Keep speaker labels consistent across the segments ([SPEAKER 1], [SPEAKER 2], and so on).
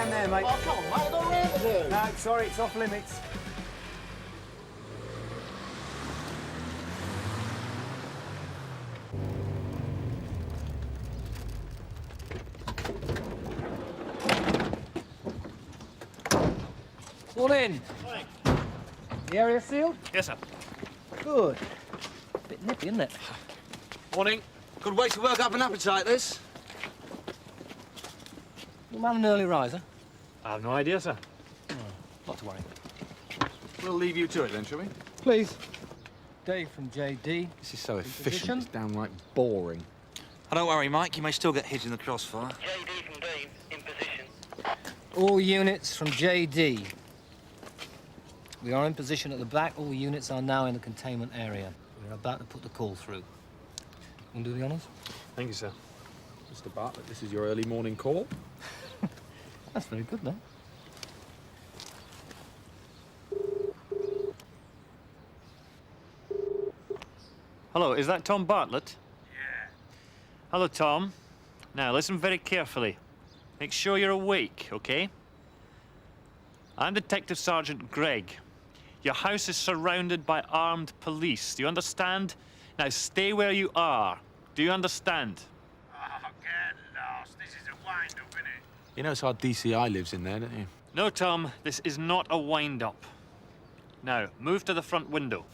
[SPEAKER 1] down there, mate.
[SPEAKER 2] Oh, come on, mate. I got round to do.
[SPEAKER 1] No, sorry, it's off limits. All in.
[SPEAKER 2] Morning.
[SPEAKER 1] The area sealed?
[SPEAKER 3] Yes, sir.
[SPEAKER 1] Good. Bit nippy, isn't it?
[SPEAKER 2] Morning. Good way to work up an appetite, this.
[SPEAKER 1] You man an early riser?
[SPEAKER 3] I have no idea, sir.
[SPEAKER 1] Oh, not to worry.
[SPEAKER 2] We'll leave you to it then, shall we?
[SPEAKER 1] Please. Dave from JD.
[SPEAKER 2] This is so
[SPEAKER 1] Position?
[SPEAKER 2] efficient, it's downright boring.
[SPEAKER 4] Oh, don't worry, Mike. You may still get hit in the crossfire.
[SPEAKER 5] JD from Dave, in position.
[SPEAKER 1] All units from JD. We are in position at the back. All units are now in the containment area. We're about to put the call through. Want to do the honours?
[SPEAKER 3] Thank you, sir.
[SPEAKER 2] Mr. Bartlett, this is your early morning call.
[SPEAKER 1] That's very good, then.
[SPEAKER 3] Hello, is that Tom Bartlett? Yeah. Hello, Tom. Now, listen very carefully. Make sure you're awake, OK? I'm Detective Sergeant Greig. Your house is surrounded by armed police. Do you understand? Now, stay where you are. Do you understand?
[SPEAKER 6] Oh, get lost. This is a wind-up, innit?
[SPEAKER 2] You know it's our DCI lives in there, don't you?
[SPEAKER 3] No, Tom, this is not a wind-up. Now, move to the front window.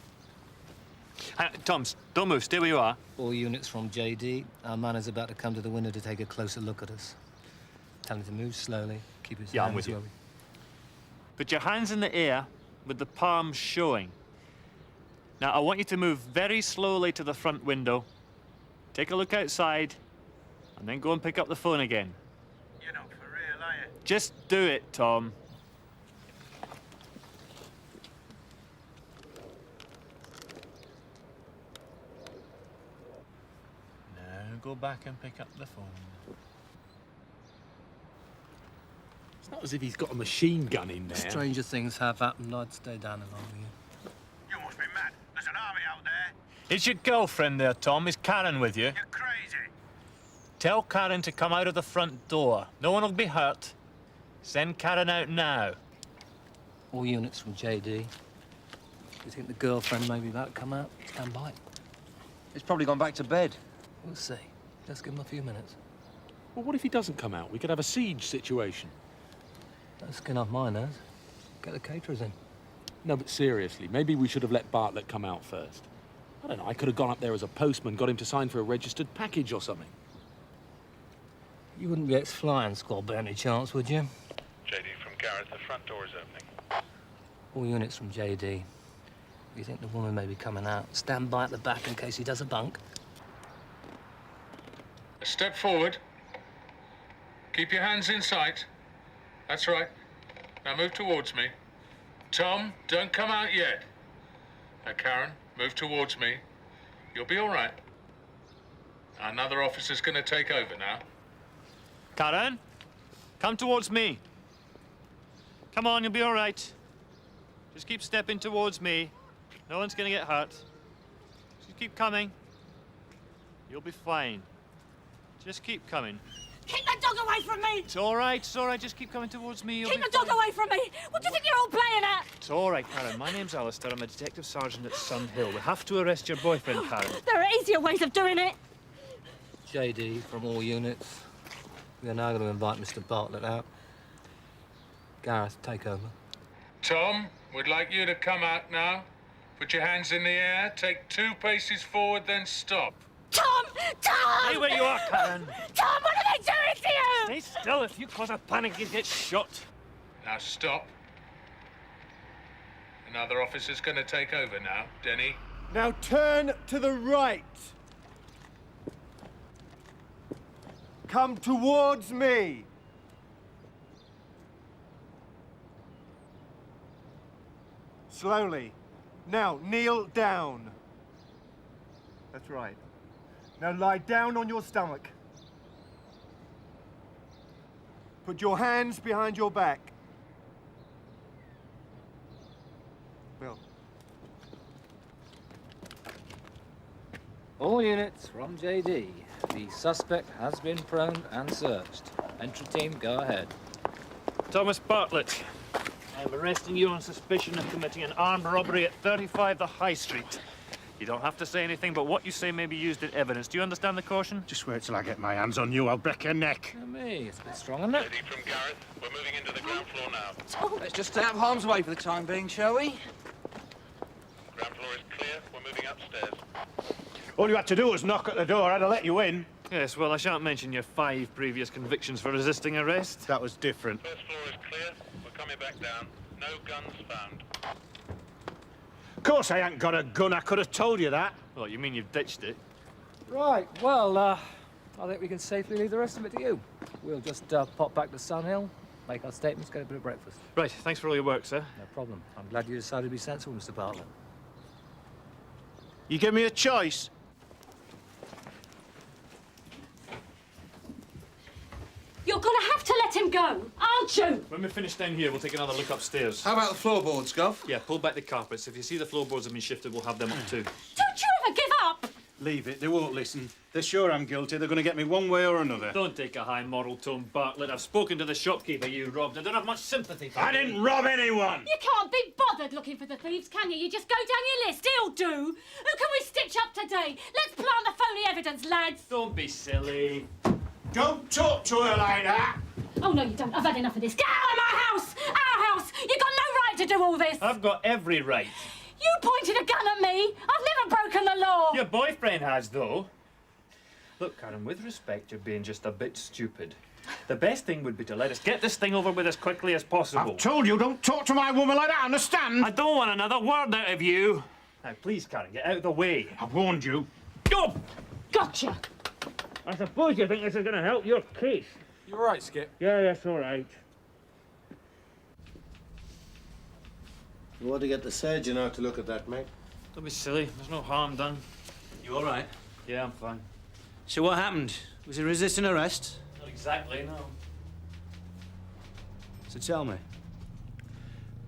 [SPEAKER 3] Tom, don't move. Stay where you are.
[SPEAKER 1] All units from JD. Our man is about to come to the window to take a closer look at us. Tell him to move slowly. Keep his hands
[SPEAKER 3] I'm with you.
[SPEAKER 1] low.
[SPEAKER 3] Put your hands in the air with the palms showing. Now, I want you to move very slowly to the front window. Take a look outside, and then go and pick up the phone again.
[SPEAKER 6] You're not for real, are you?
[SPEAKER 3] Just do it, Tom. Now, go back and pick up the phone.
[SPEAKER 2] It's not as if he's got a machine gun in there.
[SPEAKER 1] Stranger things have happened. I'd stay down if I were you.
[SPEAKER 6] You must be mad. There's an army out there.
[SPEAKER 3] Is your girlfriend there, Tom? Is Karen with you?
[SPEAKER 6] You're crazy.
[SPEAKER 3] Tell Karen to come out of the front door. No one will be hurt. Send Karen out now.
[SPEAKER 1] All units from JD. You think the girlfriend may be about to come out? Stand by.
[SPEAKER 4] It's probably gone back to bed.
[SPEAKER 1] We'll see. Let's give him a few minutes.
[SPEAKER 2] Well, what if he doesn't come out? We could have a siege situation.
[SPEAKER 1] Don't skin off my nose. Get the caterers in.
[SPEAKER 2] No, but seriously, maybe we should have let Bartlett come out first. I don't know, I could have gone up there as a postman, got him to sign for a registered package or something.
[SPEAKER 1] You wouldn't be ex-flying squad by any chance, would you?
[SPEAKER 6] JD from Gareth, the front door is opening.
[SPEAKER 1] All units from JD. You think the woman may be coming out? Stand by at the back in case he does a bunk.
[SPEAKER 6] A step forward. Keep your hands in sight. That's right. Now move towards me. Tom, don't come out yet. Now, Karen, move towards me. You'll be all right. Another officer's going to take over now.
[SPEAKER 3] Karen, come towards me. Come on, you'll be all right. Just keep stepping towards me. No one's going to get hurt. Just keep coming. You'll be fine. Just keep coming.
[SPEAKER 7] Keep that dog away from me!
[SPEAKER 3] It's all right, it's all right. Just keep coming towards me. You'll
[SPEAKER 7] Keep
[SPEAKER 3] be
[SPEAKER 7] the dog
[SPEAKER 3] fine.
[SPEAKER 7] away from me! What do you think you're all playing at?
[SPEAKER 3] It's all right, Karen. My name's Alistair. I'm a detective sergeant at Sun Hill. We have to arrest your boyfriend, Karen.
[SPEAKER 7] There are easier ways of doing it.
[SPEAKER 1] JD from all units. We are now going to invite Mr. Bartlett out. Gareth, take over.
[SPEAKER 6] Tom, we'd like you to come out now. Put your hands in the air, take 2 paces forward, then stop.
[SPEAKER 7] Tom! Tom!
[SPEAKER 3] Stay where you are, Karen.
[SPEAKER 7] Tom, what are they doing to you?
[SPEAKER 3] Stay still. If you cause a panic, you'll get shot.
[SPEAKER 6] Now stop. Another officer's going to take over now. Denny.
[SPEAKER 8] Now turn to the right. Come towards me. Slowly. Now kneel down. That's right. Now lie down on your stomach. Put your hands behind your back. Bill.
[SPEAKER 1] All units from JD. The suspect has been prone and searched. Entry team, go ahead.
[SPEAKER 3] Thomas Bartlett. I'm arresting you on suspicion of committing an armed robbery at 35 the High Street. You don't have to say anything, but what you say may be used in evidence. Do you understand the caution?
[SPEAKER 8] Just wait till I get my hands on you. I'll break your neck.
[SPEAKER 1] Me, it's a bit strong, isn't it?
[SPEAKER 5] Ready from Gareth. We're moving into the ground floor now.
[SPEAKER 4] Let's just stay out of harm's way for the time being, shall we?
[SPEAKER 5] Ground floor is clear. We're moving upstairs.
[SPEAKER 8] All you had to do was knock at the door. I'd have let you in.
[SPEAKER 3] Yes, well, I shan't mention your 5 previous convictions for resisting arrest.
[SPEAKER 8] That was different.
[SPEAKER 5] First floor is clear. We're coming back down. No guns found.
[SPEAKER 8] Of course I ain't got a gun. I could have told you that.
[SPEAKER 3] Well, you mean you've ditched it?
[SPEAKER 1] Right, well, I think we can safely leave the rest of it to you. We'll just pop back to Sunhill, make our statements, get a bit of breakfast.
[SPEAKER 3] Right, thanks for all your work, sir.
[SPEAKER 1] No problem. I'm glad you decided to be sensible, Mr. Bartlett.
[SPEAKER 8] You give me a choice.
[SPEAKER 7] You're gonna have to let him go, aren't you?
[SPEAKER 3] When we finish down here, we'll take another look upstairs.
[SPEAKER 4] How about the floorboards, Gov?
[SPEAKER 3] Yeah, pull back the carpets. If you see the floorboards have been shifted, we'll have them up too.
[SPEAKER 7] Don't you ever give up?
[SPEAKER 8] Leave it. They won't listen. They're sure I'm guilty. They're going to get me one way or another.
[SPEAKER 3] Don't take a high moral tone, Bartlett. I've spoken to the shopkeeper you robbed. I don't have much sympathy for
[SPEAKER 8] I
[SPEAKER 3] you.
[SPEAKER 8] didn't rob anyone.
[SPEAKER 7] You can't be bothered looking for the thieves, can you? You just go down your list. He'll do. Who can we stitch up today? Let's plant the phony evidence, lads.
[SPEAKER 3] Don't be silly.
[SPEAKER 8] Don't talk to her like that.
[SPEAKER 7] Oh, no, you don't. I've had enough of this. Get out of my house! Our house! You've got no right to do all this.
[SPEAKER 3] I've got every right.
[SPEAKER 7] You pointed a gun at me. I've never broken the law.
[SPEAKER 3] Your boyfriend has, though. Look, Karen, with respect, you're being just a bit stupid. The best thing would be to let us get this thing over with as quickly as possible.
[SPEAKER 8] I've told you, don't talk to my woman like that, understand?
[SPEAKER 3] I don't want another word out of you. Now, please, Karen, get out of the way.
[SPEAKER 8] I warned you.
[SPEAKER 3] Go!
[SPEAKER 7] Gotcha.
[SPEAKER 3] I suppose you think this is going to help your case.
[SPEAKER 2] You're right, Skip.
[SPEAKER 3] Yeah, that's all right.
[SPEAKER 9] You want to get the surgeon out to look at that, mate?
[SPEAKER 3] Don't be silly. There's no harm done.
[SPEAKER 4] You all right?
[SPEAKER 3] Yeah, I'm fine.
[SPEAKER 4] So what happened? Was he resisting arrest?
[SPEAKER 3] Not exactly, no.
[SPEAKER 4] So tell me,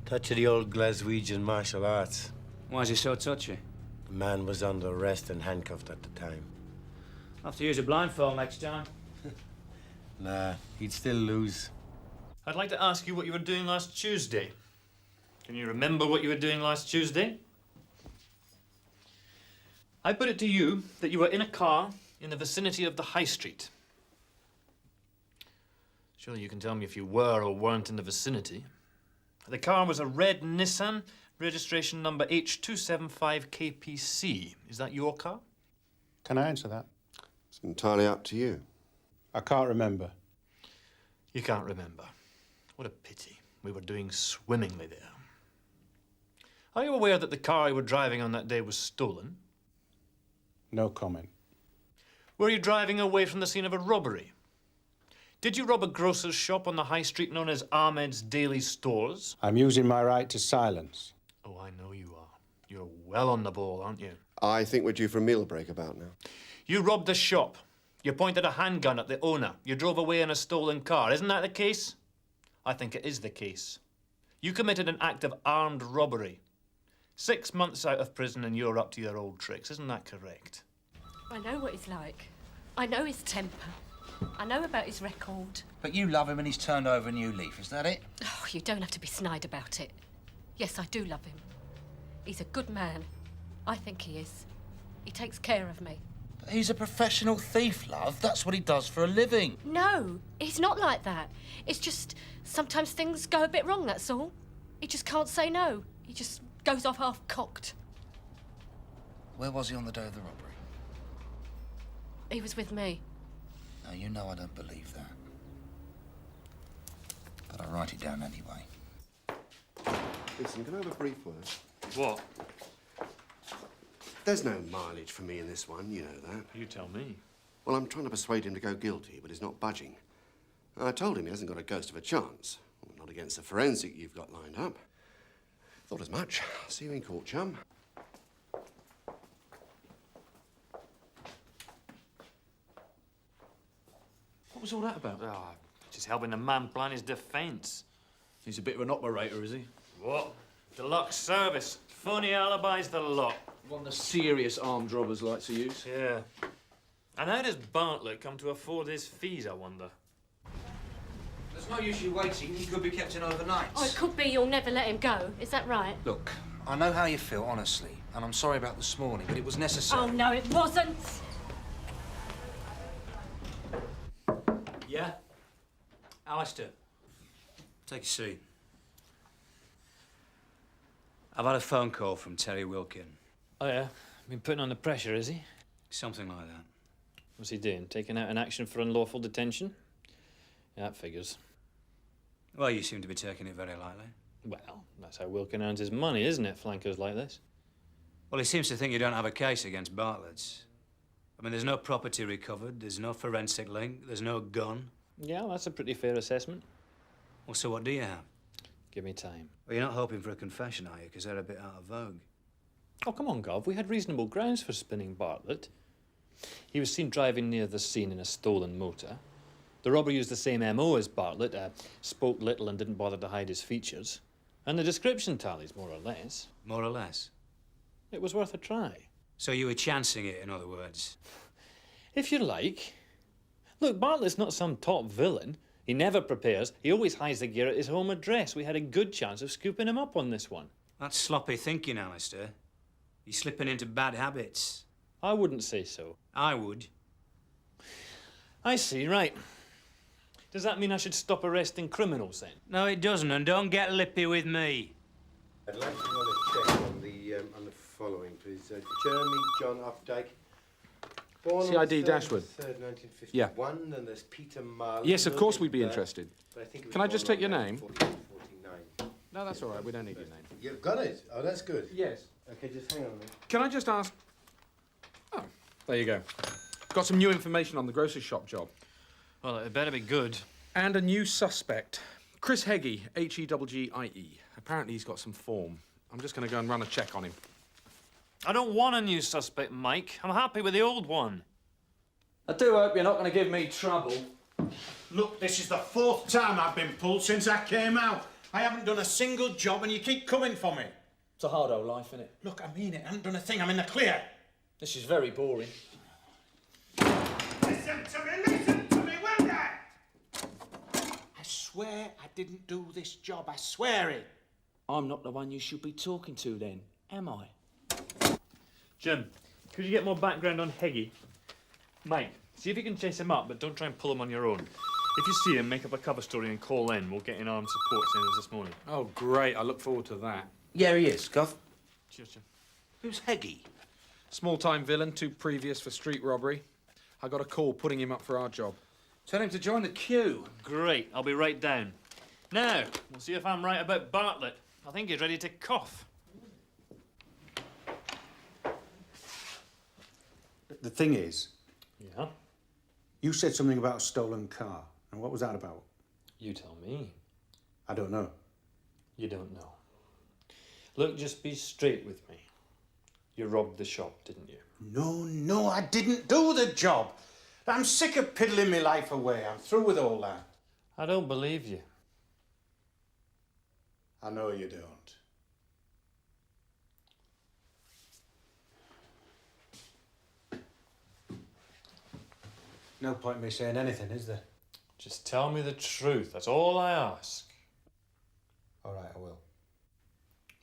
[SPEAKER 9] Touch of the old Glaswegian martial arts.
[SPEAKER 4] why is he so touchy?
[SPEAKER 9] The man was under arrest and handcuffed at the time.
[SPEAKER 4] I'll have to use a blindfold next time.
[SPEAKER 9] Nah, he'd still lose.
[SPEAKER 3] I'd like to ask you what you were doing last Tuesday. Can you remember what you were doing last Tuesday? I put it to you that you were in a car in the vicinity of the High Street. Surely you can tell me if you were or weren't in the vicinity. The car was a red Nissan, registration number H275KPC. Is that your car?
[SPEAKER 8] Can I answer that?
[SPEAKER 10] It's entirely up to you.
[SPEAKER 8] I can't remember.
[SPEAKER 3] You can't remember. What a pity. We were doing swimmingly there. Are you aware that the car you were driving on that day was stolen?
[SPEAKER 8] No comment.
[SPEAKER 3] Were you driving away from the scene of a robbery? Did you rob a grocer's shop on the high street known as Ahmed's Daily Stores?
[SPEAKER 8] I'm using my right to silence.
[SPEAKER 3] Oh, I know you are. You're well on the ball, aren't you?
[SPEAKER 10] I think we're due for a meal break about now.
[SPEAKER 3] You robbed a shop. You pointed a handgun at the owner. You drove away in a stolen car. Isn't that the case? I think it is the case. You committed an act of armed robbery. 6 months out of prison and you're up to your old tricks. Isn't that correct?
[SPEAKER 7] I know what he's like. I know his temper. I know about his record.
[SPEAKER 4] But you love him and he's turned over a new leaf, is that it?
[SPEAKER 7] Oh, you don't have to be snide about it. Yes, I do love him. He's a good man. I think he is. He takes care of me.
[SPEAKER 4] But he's a professional thief, love. That's what he does for a living.
[SPEAKER 7] No, he's not like that. It's just sometimes things go a bit wrong, that's all. He just can't say no. He just goes off half-cocked.
[SPEAKER 4] Where was he on the day of the robbery?
[SPEAKER 7] He was with me.
[SPEAKER 4] Now, you know I don't believe that. But I'll write it down anyway.
[SPEAKER 10] Listen, can I have a brief word?
[SPEAKER 3] What?
[SPEAKER 10] There's no mileage for me in this one, you know that.
[SPEAKER 3] You tell me.
[SPEAKER 10] Well, I'm trying to persuade him to go guilty, but he's not budging. I told him he hasn't got a ghost of a chance. Well, not against the forensic you've got lined up. Thought as much. See you in court, chum.
[SPEAKER 2] What was all that about?
[SPEAKER 3] Ah, just helping the man plan his defence.
[SPEAKER 2] He's a bit of an operator, is he?
[SPEAKER 3] What? Deluxe service. Phony alibis the lot.
[SPEAKER 2] One the serious armed robbers like to use.
[SPEAKER 3] Yeah. And how does Bartlett come to afford his fees, I wonder?
[SPEAKER 4] There's
[SPEAKER 11] It's no use you waiting. He could be kept in overnight.
[SPEAKER 7] Oh, it could be you'll never let him go. Is that right?
[SPEAKER 11] Look, I know how you feel, honestly, and I'm sorry about this morning, but it was necessary.
[SPEAKER 7] Oh, no, it wasn't.
[SPEAKER 12] Yeah? Alistair?
[SPEAKER 13] Take a seat. I've had a phone call from Terry Wilkin.
[SPEAKER 3] Oh, yeah? Been putting under pressure, is he?
[SPEAKER 13] Something like that.
[SPEAKER 3] What's he doing? Taking out an action for unlawful detention? Yeah, that figures.
[SPEAKER 13] Well, you seem to be taking it very lightly.
[SPEAKER 3] Well, that's how Wilkin earns his money, isn't it, flankers like this?
[SPEAKER 13] Well, he seems to think you don't have a case against Bartlett. I mean, there's no property recovered, there's no forensic link, there's no gun.
[SPEAKER 3] Yeah, that's a pretty fair assessment.
[SPEAKER 13] Well, so what do you have?
[SPEAKER 3] Give me time.
[SPEAKER 13] Well, you're not hoping for a confession, are you? Because they're a bit out of vogue.
[SPEAKER 3] Oh, come on, Gov. We had reasonable grounds for spinning Bartlett. He was seen driving near the scene in a stolen motor. The robber used the same MO as Bartlett, spoke little and didn't bother to hide his features. And the description tallies, more or less.
[SPEAKER 13] More or less?
[SPEAKER 3] It was worth a try.
[SPEAKER 13] So you were chancing it, in other words?
[SPEAKER 3] If you like. Look, Bartlett's not some top villain. He never prepares. He always hides the gear at his home address. We had a good chance of scooping him up on this one.
[SPEAKER 13] That's sloppy thinking, Alistair. You're slipping into bad habits.
[SPEAKER 3] I wouldn't say so.
[SPEAKER 13] I would.
[SPEAKER 3] I see, right. Does that mean I should stop arresting criminals, then?
[SPEAKER 13] No, it doesn't, and don't get lippy with me.
[SPEAKER 10] I'd like to run a check on the following, please. Jeremy John Updike. Born
[SPEAKER 2] CID
[SPEAKER 10] on the
[SPEAKER 2] Dashwood.
[SPEAKER 10] 3rd, 1951, and there's Peter Marley.
[SPEAKER 2] Yes, of course we'd be interested.
[SPEAKER 10] But I think it was
[SPEAKER 2] Can I just
[SPEAKER 10] born
[SPEAKER 2] take your
[SPEAKER 10] on
[SPEAKER 2] name?
[SPEAKER 10] 1449.
[SPEAKER 2] No, that's all right. We don't need your name.
[SPEAKER 10] You've got it? Oh, that's good.
[SPEAKER 2] Yes.
[SPEAKER 10] Okay, just hang on a minute.
[SPEAKER 2] Can I just ask... Oh, there you go. Got some new information on the grocer's shop job.
[SPEAKER 3] Well, it better be good.
[SPEAKER 2] And a new suspect. Chris Heggy, Heggie. Apparently he's got some form. I'm just going to go and run a check on him.
[SPEAKER 3] I don't want a new suspect, Mike. I'm happy with the old one.
[SPEAKER 12] I do hope you're not going to give me trouble.
[SPEAKER 14] Look, this is the 4th time I've been pulled since I came out. I haven't done a single job and you keep coming for me.
[SPEAKER 12] It's a hard old life, innit?
[SPEAKER 14] Look, I mean it. I haven't done a thing. I'm in the clear.
[SPEAKER 12] This is very boring.
[SPEAKER 14] Listen to me, will ya? I swear I didn't do this job. I swear it.
[SPEAKER 12] I'm not the one you should be talking to then, am I?
[SPEAKER 3] Jim, could you get more background on Heggy? Mike, see if you can chase him up, but don't try and pull him on your own. If you see him, make up a cover story and call in. We'll get in armed support same as this morning.
[SPEAKER 2] Oh, great. I look forward to that.
[SPEAKER 11] Yeah, he is, Gov.
[SPEAKER 3] Cheers, Jim.
[SPEAKER 11] Who's Heggy?
[SPEAKER 2] Small-time villain, 2 previous for street robbery. I got a call putting him up for our job.
[SPEAKER 11] Tell him to join the queue.
[SPEAKER 3] Great, I'll be right down. Now, we'll see if I'm right about Bartlett. I think he's ready to cough.
[SPEAKER 14] The thing is,
[SPEAKER 3] Yeah?
[SPEAKER 14] you said something about a stolen car. And what was that about?
[SPEAKER 3] You tell me.
[SPEAKER 14] I don't know.
[SPEAKER 3] You don't know. Look, just be straight with me. You robbed the shop, didn't you?
[SPEAKER 14] No, I didn't do the job. I'm sick of piddling my life away. I'm through with all that.
[SPEAKER 3] I don't believe you.
[SPEAKER 14] I know you don't. No point in me saying anything, is there?
[SPEAKER 3] Just tell me the truth. That's all I ask.
[SPEAKER 14] All right, I will.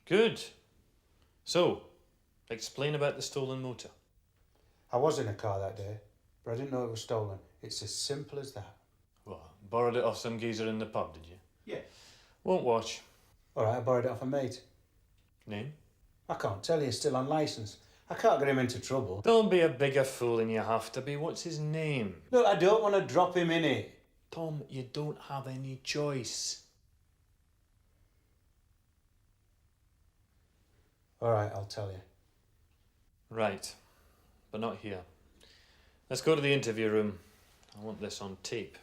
[SPEAKER 3] Good. So, explain about the stolen motor.
[SPEAKER 14] I was in a car that day, but I didn't know it was stolen. It's as simple as that.
[SPEAKER 3] What, borrowed it off some geezer in the pub, did you?
[SPEAKER 14] Yeah.
[SPEAKER 3] Won't watch.
[SPEAKER 14] All right, I borrowed it off a mate.
[SPEAKER 3] Name?
[SPEAKER 14] I can't tell you, he's still on licence. I can't get him into trouble.
[SPEAKER 3] Don't be a bigger fool than you have to be. What's his name?
[SPEAKER 14] Look, I don't want to drop him in it.
[SPEAKER 3] Tom, you don't have any choice.
[SPEAKER 14] All right, I'll tell you.
[SPEAKER 3] Right, but not here. Let's go to the interview room. I want this on tape.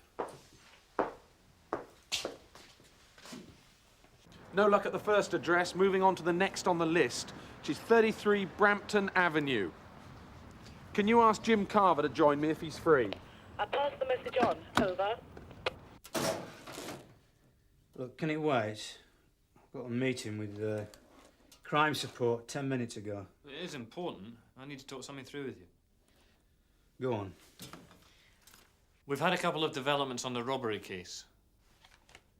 [SPEAKER 2] No luck at the first address. Moving on to the next on the list, which is 33 Brampton Avenue. Can you ask Jim Carver to join me if he's free?
[SPEAKER 15] I passed the message on. Over.
[SPEAKER 13] Look, can it wait? I've got a meeting with crime support 10 minutes ago.
[SPEAKER 3] It is important. I need to talk something through with you.
[SPEAKER 13] Go on.
[SPEAKER 3] We've had a couple of developments on the robbery case.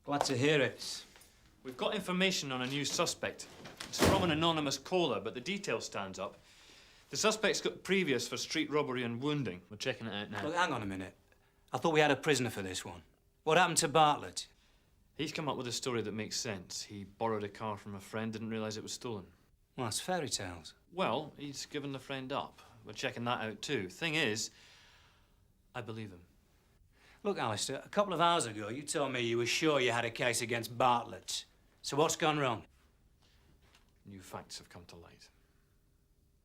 [SPEAKER 13] Glad to hear it.
[SPEAKER 3] We've got information on a new suspect. It's from an anonymous caller, but the detail stands up. The suspect's got previous for street robbery and wounding. We're checking it out now.
[SPEAKER 13] Look, hang on a minute. I thought we had a prisoner for this one. What happened to Bartlett?
[SPEAKER 3] He's come up with a story that makes sense. He borrowed a car from a friend, didn't realise it was stolen.
[SPEAKER 13] Well, that's fairy tales.
[SPEAKER 3] Well, he's given the friend up. We're checking that out too. Thing is, I believe him.
[SPEAKER 13] Look, Alistair, a couple of hours ago, you told me you were sure you had a case against Bartlett. So what's gone wrong?
[SPEAKER 3] New facts have come to light.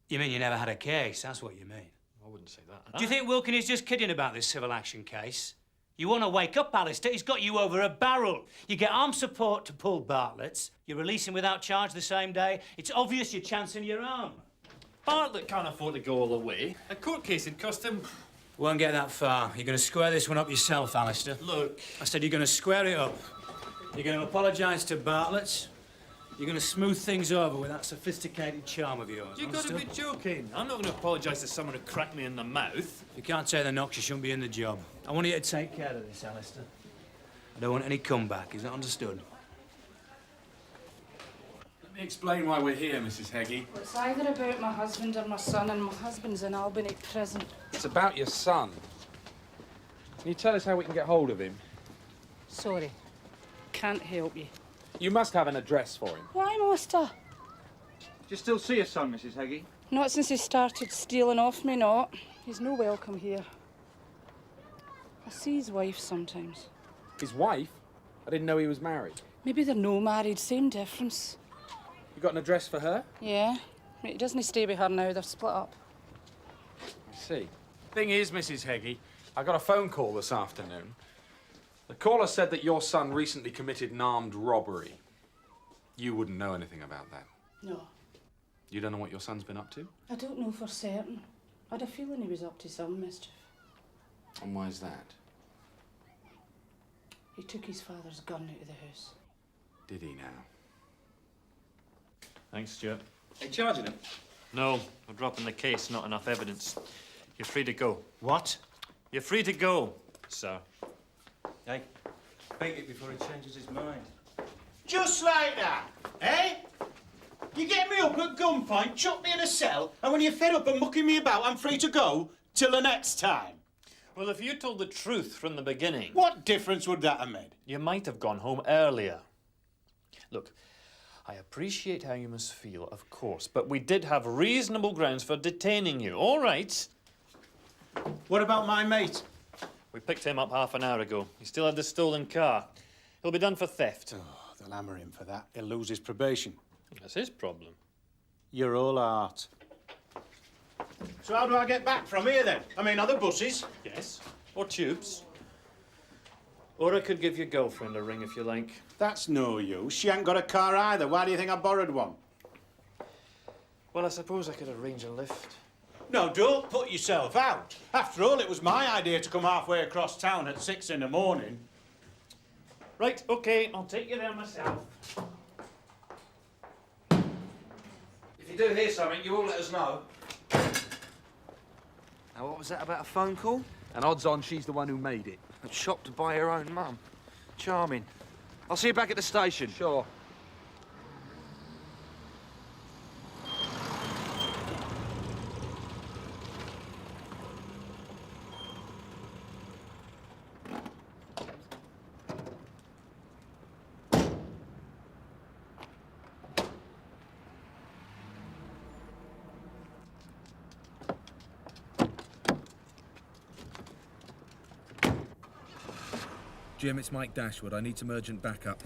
[SPEAKER 13] You mean you never had a case? That's what you mean.
[SPEAKER 3] I wouldn't say that.
[SPEAKER 13] Do you think Wilkin is just kidding about this civil action case? You want to wake up, Alistair? He's got you over a barrel. You get armed support to pull Bartlett's. You release him without charge the same day. It's obvious you're chancing your arm.
[SPEAKER 3] Bartlett can't afford to go all the way. A court case would cost him...
[SPEAKER 13] Won't get that far. You're going to square this one up yourself, Alistair.
[SPEAKER 3] Look...
[SPEAKER 13] I said you're going to square it up. You're going to apologise to Bartlett. You're going to smooth things over with that sophisticated charm of yours.
[SPEAKER 3] You've got to be joking. I'm not going to apologise to someone who cracked me in the mouth.
[SPEAKER 13] If you can't take the knocks, you shouldn't be in the job. I want you to take care of this, Alistair. I don't want any comeback. Is that understood?
[SPEAKER 6] Let me explain why we're here, Mrs. Heggy.
[SPEAKER 16] Well, it's either about my husband or my son, and my husband's in Albany prison.
[SPEAKER 2] It's about your son. Can you tell us how we can get hold of him?
[SPEAKER 16] Sorry, can't help you.
[SPEAKER 2] You must have an address for him.
[SPEAKER 16] Why, master?
[SPEAKER 8] Do you still see your son, Mrs. Heggy?
[SPEAKER 16] Not since he started stealing off me, not. He's no welcome here. I see his wife sometimes.
[SPEAKER 2] His wife? I didn't know he was married.
[SPEAKER 16] Maybe they're no married, same difference.
[SPEAKER 2] You got an address for her?
[SPEAKER 16] Yeah. He doesn't stay with her now, they're split up.
[SPEAKER 2] I see. Thing is, Mrs. Heggy, I got a phone call this afternoon. The caller said that your son recently committed an armed robbery. You wouldn't know anything about that.
[SPEAKER 16] No.
[SPEAKER 2] You don't know what your son's been up to?
[SPEAKER 16] I don't know for certain. I had a feeling he was up to some mischief.
[SPEAKER 2] And why is that?
[SPEAKER 16] He took his father's gun out of the house.
[SPEAKER 2] Did he now?
[SPEAKER 3] Thanks, Stuart.
[SPEAKER 8] Are you charging him?
[SPEAKER 3] No, we're dropping the case, not enough evidence. You're free to go.
[SPEAKER 8] What?
[SPEAKER 3] You're free to go, sir.
[SPEAKER 8] Hey, beat it before he changes his mind.
[SPEAKER 14] Just like that, eh? You get me up at gunpoint, chuck me in a cell, and when you're fed up and mucking me about, I'm free to go till the next time.
[SPEAKER 3] Well, if you told the truth from the beginning...
[SPEAKER 14] What difference would that have made?
[SPEAKER 3] You might have gone home earlier. Look, I appreciate how you must feel, of course, but we did have reasonable grounds for detaining you, all right?
[SPEAKER 14] What about my mate?
[SPEAKER 3] We picked him up half an hour ago. He still had the stolen car. He'll be done for theft.
[SPEAKER 14] Oh, they'll hammer him for that. He'll lose his probation.
[SPEAKER 3] That's his problem.
[SPEAKER 14] You're all art. So how do I get back from here, then? I mean, are there buses?
[SPEAKER 3] Yes. Or tubes. Or I could give your girlfriend a ring if you like.
[SPEAKER 14] That's no use. She ain't got a car either. Why do you think I borrowed one?
[SPEAKER 3] Well, I suppose I could arrange a lift.
[SPEAKER 14] No, don't put yourself out. After all, it was my idea to come halfway across town at 6 in the morning.
[SPEAKER 3] Right, OK, I'll take you there myself.
[SPEAKER 11] If you do hear something, you all let us know. Now, what was that about a phone call?
[SPEAKER 2] And odds on she's the one who made it.
[SPEAKER 11] A shop to buy her own mum. Charming. I'll see you back at the station.
[SPEAKER 2] Sure.
[SPEAKER 17] Jim, it's Mike Dashwood. I need some urgent backup.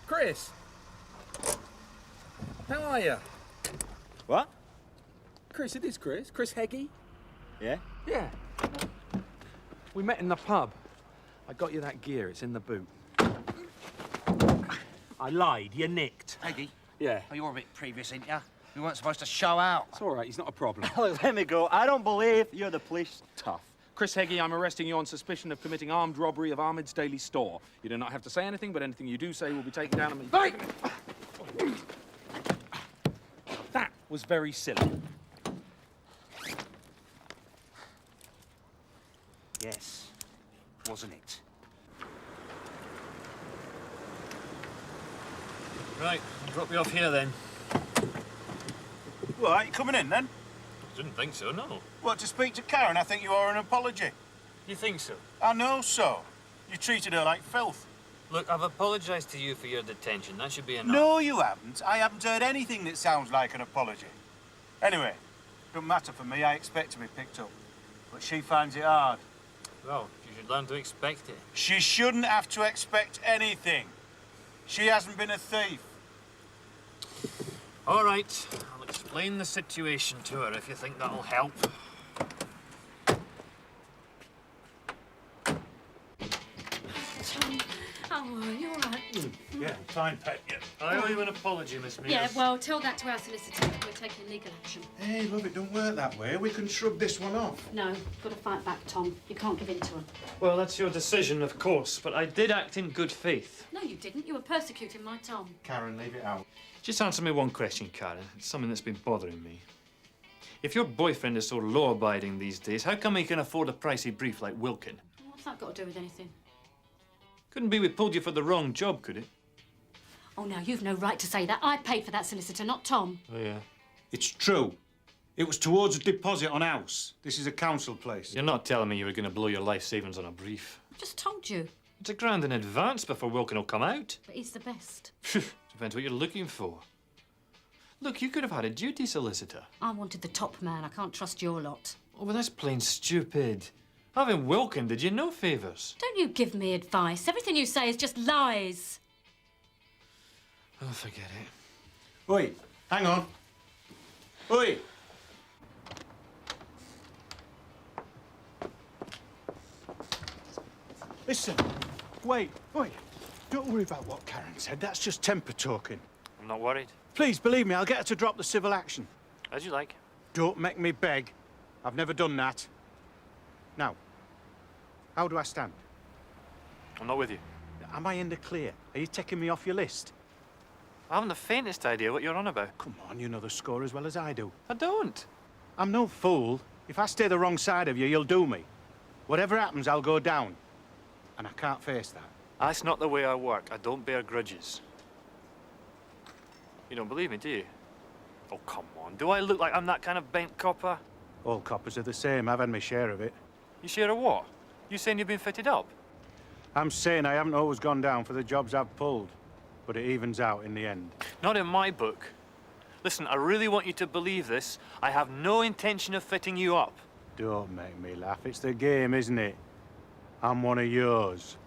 [SPEAKER 17] Chris! How are you?
[SPEAKER 8] What?
[SPEAKER 17] Chris, it is Chris. Chris Heggy?
[SPEAKER 8] Yeah?
[SPEAKER 2] Yeah. We met in the pub. I got you that gear. It's in the boot.
[SPEAKER 8] I lied. You nicked.
[SPEAKER 11] Heggy?
[SPEAKER 2] Yeah.
[SPEAKER 11] Oh, you're a bit previous, ain't you? We weren't supposed to show out.
[SPEAKER 2] It's all right. He's not a problem.
[SPEAKER 8] Look, let me go. I don't believe you're the police.
[SPEAKER 2] Tough. Chris Heggy, I'm arresting you on suspicion of committing armed robbery of Ahmed's Daily Store. You do not have to say anything, but anything you do say will be taken down and...
[SPEAKER 11] Hey!
[SPEAKER 17] was very silly.
[SPEAKER 11] Yes, wasn't it?
[SPEAKER 3] Right, I'll drop you off here then.
[SPEAKER 14] Well, are you coming in then?
[SPEAKER 3] Didn't think so, no.
[SPEAKER 14] What, to speak to Karen? I think you owe her an apology.
[SPEAKER 3] You think so?
[SPEAKER 14] I know so. You treated her like filth.
[SPEAKER 3] Look, I've apologised to you for your detention. That should be enough.
[SPEAKER 14] No, you haven't. I haven't heard anything that sounds like an apology. Anyway, don't matter for me. I expect to be picked up. But she finds it hard.
[SPEAKER 3] Well, you should learn to expect it.
[SPEAKER 14] She shouldn't have to expect anything. She hasn't been a thief.
[SPEAKER 3] All right, I'll explain the situation to her if you think that'll help.
[SPEAKER 7] Tom, oh, you all right?
[SPEAKER 14] Yeah, fine, Pet. Yeah.
[SPEAKER 3] I owe you an apology, Miss Meadows.
[SPEAKER 7] Yeah, well, tell that to our solicitor. We're taking legal action.
[SPEAKER 14] Hey, love, it don't work that way. We can shrug this one off.
[SPEAKER 7] No, got to fight back, Tom. You can't give in to him.
[SPEAKER 3] Well, that's your decision, of course, but I did act in good faith.
[SPEAKER 7] No, you didn't. You were persecuting my Tom.
[SPEAKER 14] Karen, leave it out.
[SPEAKER 3] Just answer me one question, Karen. It's something that's been bothering me. If your boyfriend is so law-abiding these days, how come he can afford a pricey brief like Wilkin?
[SPEAKER 7] What's that got to do with anything?
[SPEAKER 3] Couldn't be we pulled you for the wrong job, could it?
[SPEAKER 7] Oh, now, you've no right to say that. I paid for that solicitor, not Tom.
[SPEAKER 3] Oh, yeah.
[SPEAKER 14] It's true. It was towards a deposit on house. This is a council place.
[SPEAKER 3] You're not telling me you were going to blow your life savings on a brief.
[SPEAKER 7] I just told you.
[SPEAKER 3] It's £1,000 in advance before Wilkin will come out.
[SPEAKER 7] But he's the best.
[SPEAKER 3] Depends what you're looking for. Look, you could have had a duty solicitor.
[SPEAKER 7] I wanted the top man. I can't trust your lot.
[SPEAKER 3] Oh, but that's plain stupid. Having Wilkin did you no favours.
[SPEAKER 7] Don't you give me advice. Everything you say is just lies.
[SPEAKER 3] Oh, forget it.
[SPEAKER 14] Oi, hang on. Oi! Listen, wait, don't worry about what Karen said. That's just temper talking.
[SPEAKER 3] I'm not worried.
[SPEAKER 14] Please, believe me, I'll get her to drop the civil action.
[SPEAKER 3] As you like.
[SPEAKER 14] Don't make me beg. I've never done that. Now, how do I stand?
[SPEAKER 3] I'm not with you.
[SPEAKER 14] Am I in the clear? Are you taking me off your list?
[SPEAKER 3] I haven't the faintest idea what you're on about.
[SPEAKER 14] Come on, you know the score as well as I do.
[SPEAKER 3] I don't.
[SPEAKER 14] I'm no fool. If I stay the wrong side of you, you'll do me. Whatever happens, I'll go down. And I can't face that.
[SPEAKER 3] That's not the way I work. I don't bear grudges. You don't believe me, do you? Oh, come on. Do I look like I'm that kind of bent copper?
[SPEAKER 14] All coppers are the same. I've had my share of it.
[SPEAKER 3] You share of what? You saying you've been fitted up?
[SPEAKER 14] I'm saying I haven't always gone down for the jobs I've pulled. But it evens out in the end.
[SPEAKER 3] Not in my book. Listen, I really want you to believe this. I have no intention of fitting you up.
[SPEAKER 14] Don't make me laugh. It's the game, isn't it? I'm one of yours.